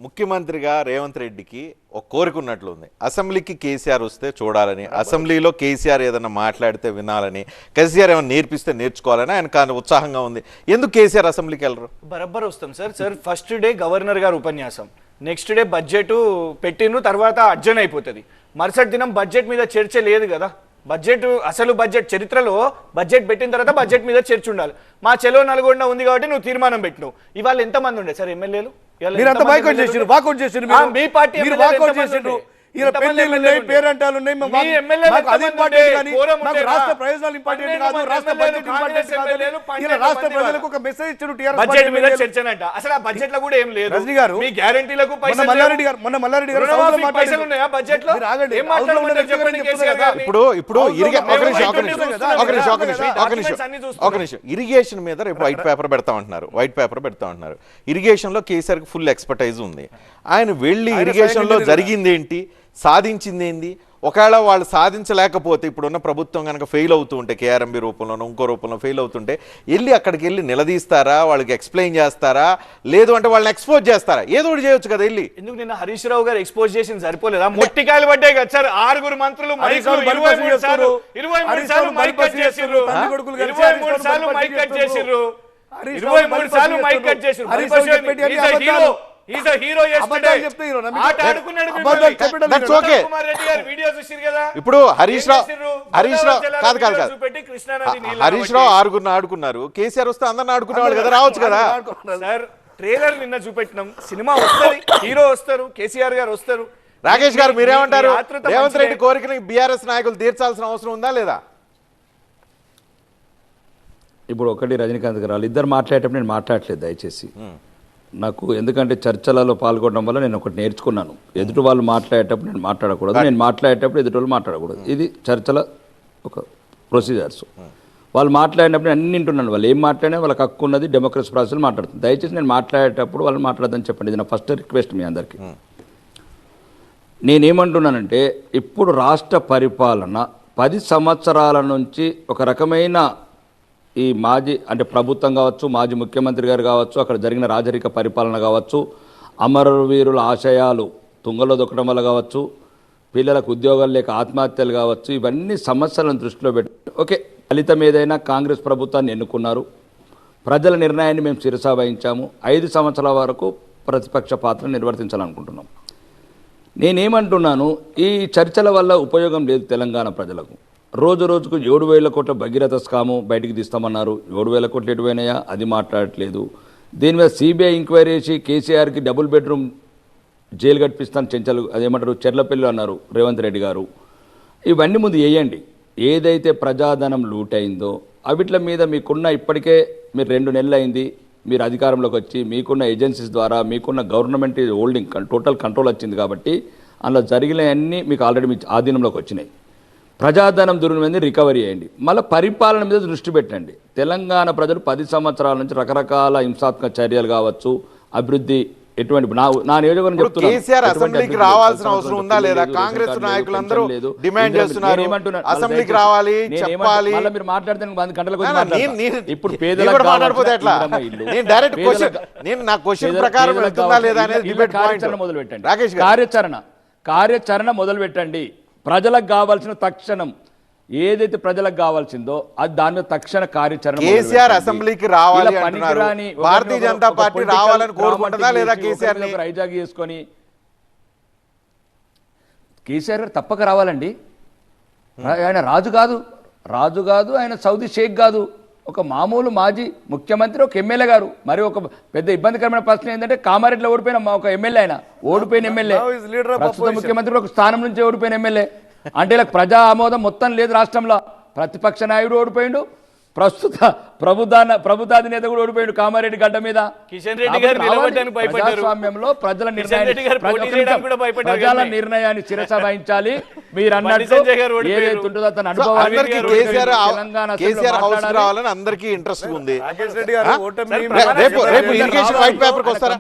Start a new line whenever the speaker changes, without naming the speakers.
ముఖ్యమంత్రిగా రేవంత్ రెడ్డికి ఒక కోరిక ఉన్నట్లుంది. అసెంబ్లీకి కేసీఆర్ వస్తే చూడాలని, అసెంబ్లీలో కేసీఆర్ ఏదైనా మాట్లాడితే వినాలని, కేసీఆర్ ఏమైనా నేర్పిస్తే నేర్చుకోవాలని ఆయన కానీ ఉత్సాహంగా ఉంది. ఎందుకు కేసీఆర్ అసెంబ్లీకి వెళ్ళరు?
బరబ్బర్ వస్తాం సార్. ఫస్ట్ డే గవర్నర్ గారు ఉపన్యాసం, నెక్స్ట్ డే బడ్జెట్ పెట్టిన తర్వాత అర్జన్ అయిపోతుంది. మరుసటి దినం బడ్జెట్ మీద చర్చ లేదు కదా. అసలు బడ్జెట్ చరిత్రలో బడ్జెట్ పెట్టిన తర్వాత బడ్జెట్ మీద చర్చ ఉండాలి. మా చెలో నల్గొండ ఉంది కాబట్టి నువ్వు తీర్మానం పెట్టినావు. ఇవాళ ఎంతమంది ఉండే సార్ ఎమ్మెల్యేలు? మీ పార్టీ
పేరంటాలు రాష్ట్ర ప్రయోజనాలు ఇంపార్టెంట్ కాదు, రాష్ట్ర బడ్జెట్ ఇంపార్టెంట్ కాదు. రాష్ట్ర ప్రజలకు ఒక మెసేజ్ ఇచ్చారు
బడ్జెట్ మీద చర్చనంట. అసలు ఆ బడ్జెట్ లో కూడా ఏం లేదు.
రజనీ గారు
మీ గ్యారెంటీలకు పైసలు
మల్లారెడ్డి గారు
పైసలు ఉన్నాయా బడ్జెట్ లో? ఏం మాట్లాడమంటారు చెప్పండి కేసీఆర్ గారు.
ఇప్పుడు ఒక నిమిషం ఇరిగేషన్ మీద రేపు వైట్ పేపర్ పెడతా ఉంటున్నారు. ఇరిగేషన్ లో కేసీఆర్ కి ఫుల్ ఎక్స్పర్టైజ్ ఉంది. ఆయన వెళ్ళి ఇరిగేషన్ లో జరిగింది ఏంటి, సాధించింది ఏంది, ఒకవేళ వాళ్ళు సాధించలేకపోతే ఇప్పుడున్న ప్రభుత్వం కనుక ఫెయిల్ అవుతూ ఉంటే కేఆర్ఎంబి రూపంలోనో ఇంకో రూపంలో ఫెయిల్ అవుతుంటే అక్కడికి వెళ్ళి నిలదీస్తారా, వాళ్ళకి ఎక్స్ప్లెయిన్ చేస్తారా, లేదు అంటే వాళ్ళని ఎక్స్పోజ్ చేస్తారా? ఏదో ఒకటి చేయొచ్చు కదా వెళ్ళి.
ఎందుకు నిన్న హరీష్ రావు గారు ఎక్స్పోజ్ చేసింది సరిపోలేదా? మొట్టికాయలు పడ్డాయి కదా సార్. 6 మంత్రులు 23 సార్లు మైక్ కట్ చేసిర్రు. 23 సార్లు మైక్ కట్ చేసిర్రు. 23 సార్లు మైక్ కట్ చేసిర్రు. He's a hero yesterday.
ఇప్పుడు హరీష్ రావు 6 ఆడుకున్నారు. కేసీఆర్ వస్తే అందరిని ఆడుకునేవాళ్ళు కదా, రావచ్చు కదా
సార్. ట్రైలర్ నిన్న చూపెట్టినాం. సినిమా వస్తుంది, హీరో వస్తారు, కేసీఆర్ గారు వస్తారు.
రాకేష్ గారు మీరేమంటారు? రేవంత్ రెడ్డి కోరికని బీఆర్ఎస్ నాయకులు తీర్చాల్సిన అవసరం ఉందా లేదా?
ఇప్పుడు ఒకటి రజనీకాంత్ గారు వాళ్ళిద్దరు మాట్లాడేటప్పుడు నేను మాట్లాడలేదు దయచేసి నాకు. ఎందుకంటే చర్చలలో పాల్గొనడం వల్ల నేను ఒకటి నేర్చుకున్నాను. ఎదుటి వాళ్ళు మాట్లాడేటప్పుడు నేను మాట్లాడకూడదు, నేను మాట్లాడేటప్పుడు ఎదుటి వాళ్ళు మాట్లాడకూడదు. ఇది చర్చల ఒక ప్రొసీజర్స్. వాళ్ళు మాట్లాడినప్పుడు అన్ని వింటున్నాను. వాళ్ళు ఏం మాట్లాడినా వాళ్ళకి హక్కు ఉన్నది, డెమోక్రసీ ప్రాసెస్ మాట్లాడుతుంది. దయచేసి నేను మాట్లాడేటప్పుడు వాళ్ళు మాట్లాడదని చెప్పండి. ఇది నా ఫస్ట్ రిక్వెస్ట్ మీ అందరికీ. నేనేమంటున్నానంటే ఇప్పుడు రాష్ట్ర పరిపాలన 10 సంవత్సరాల నుంచి ఒక రకమైన ఈ మాజీ అంటే ప్రభుత్వం కావచ్చు, మాజీ ముఖ్యమంత్రి గారు కావచ్చు, అక్కడ జరిగిన రాజరిక పరిపాలన కావచ్చు, అమరవీరుల ఆశయాలు తుంగలో దొక్కడం వల్ల కావచ్చు, పిల్లలకు ఉద్యోగాలు లేక ఆత్మహత్యలు కావచ్చు, ఇవన్నీ సమస్యలను దృష్టిలో పెట్టి ఓకే ఫలితం ఏదైనా కాంగ్రెస్ ప్రభుత్వాన్ని ఎన్నుకున్నారు. ప్రజల నిర్ణయాన్ని మేము శిరసా వహించాము. 5 సంవత్సరాల వరకు ప్రతిపక్ష పాత్ర నిర్వర్తించాలనుకుంటున్నాం. నేనేమంటున్నాను, ఈ చర్చల వల్ల ఉపయోగం లేదు తెలంగాణ ప్రజలకు. రోజుకు 7,000 కోట్ల భగీరథ స్కాము బయటికి తీస్తామన్నారు. 7,000 కోట్లు ఎటువైనాయా అది మాట్లాడట్లేదు. దీని మీద సిబిఐ ఎంక్వైరీ చేసి కేసీఆర్కి డబుల్ బెడ్రూమ్ జైలు కట్టిస్తాను అదేమంటారు చెర్లపల్లి అన్నారు రేవంత్ రెడ్డి గారు. ఇవన్నీ ముందు వేయండి. ఏదైతే ప్రజాధనం లూట్ అయిందో అవిట్ల మీద మీకున్న ఇప్పటికే మీరు 2 నెలలు అయింది మీరు అధికారంలోకి వచ్చి, మీకున్న ఏజెన్సీస్ ద్వారా మీకున్న గవర్నమెంట్ హోల్డింగ్ టోటల్ కంట్రోల్ వచ్చింది కాబట్టి అందులో జరిగినవన్నీ మీకు ఆల్రెడీ మీ ఆధీనంలోకి వచ్చినాయి. ప్రజాధనం దుర్వినియోగం రికవరీ చేయండి. మళ్ళీ పరిపాలన మీద దృష్టి పెట్టండి. తెలంగాణ ప్రజలు 10 సంవత్సరాల నుంచి రకరకాల హింసాత్మక చర్యలు కావచ్చు, అభివృద్ధి ఎటువంటి నా నియోజకవర్గం చెప్తున్నారు.
కేసీఆర్ అసెంబ్లీకి రావాల్సిన అవసరం ఉందా లేదా? కాంగ్రెస్ నాయకులందరూ డిమాండ్ చేస్తున్నారు అసెంబ్లీకి రావాలి, చెప్పాలి.
మీరు మాట్లాడితే ఇప్పుడు కార్యాచరణ మొదలు పెట్టండి. ప్రజలకు కావాల్సిన తక్షణం ఏదైతే ప్రజలకు కావాల్సిందో అది దాని మీద తక్షణ కార్యాచరణ.
కేసీఆర్ అసెంబ్లీకి రావాలి అంటున్నారు. భారతీయ జనతా పార్టీ రావాలని కోరుకుంటుందా లేదా? కేసీఆర్
హైజాక్ చేసుకొని కేసీఆర్ గారు తప్పక రావాలండి. ఆయన రాజు కాదు, ఆయన సౌదీ షేక్ కాదు. ఒక మామూలు మాజీ ముఖ్యమంత్రి, ఒక ఎమ్మెల్యే గారు. మరి ఒక పెద్ద ఇబ్బందికరమైన ప్రశ్న ఏంటంటే కామారెడ్డిలో ఓడిపోయిన ఒక ఎమ్మెల్యే, ఆయన ఓడిపోయిన ఎమ్మెల్యే, ప్రస్తుత ముఖ్యమంత్రి ఒక స్థానం నుంచి ఓడిపోయిన ఎమ్మెల్యే. అంటే ఇలా ప్రజా ఆమోదం మొత్తం లేదు రాష్ట్రంలో. ప్రతిపక్ష నాయుడు ఓడిపోయిండు, ప్రస్తుత ప్రభుత్వాధినేత కూడా ఓడిపోయాడు కామారెడ్డి గడ్డ మీద.
కిషన్ రెడ్డి గారు
ప్రజాస్వామ్యంలో ప్రజల నిర్ణయాన్ని శిరస వహించాలి. మీరు అన్నట్టు ఏదైతే ఉంటుందో తన అనుభవాన్ని
అందరికీ ఇంట్రెస్ట్ ఉంది.
రేపు ఇరిగేషన్ వైట్ పేపర్కి వస్తారా?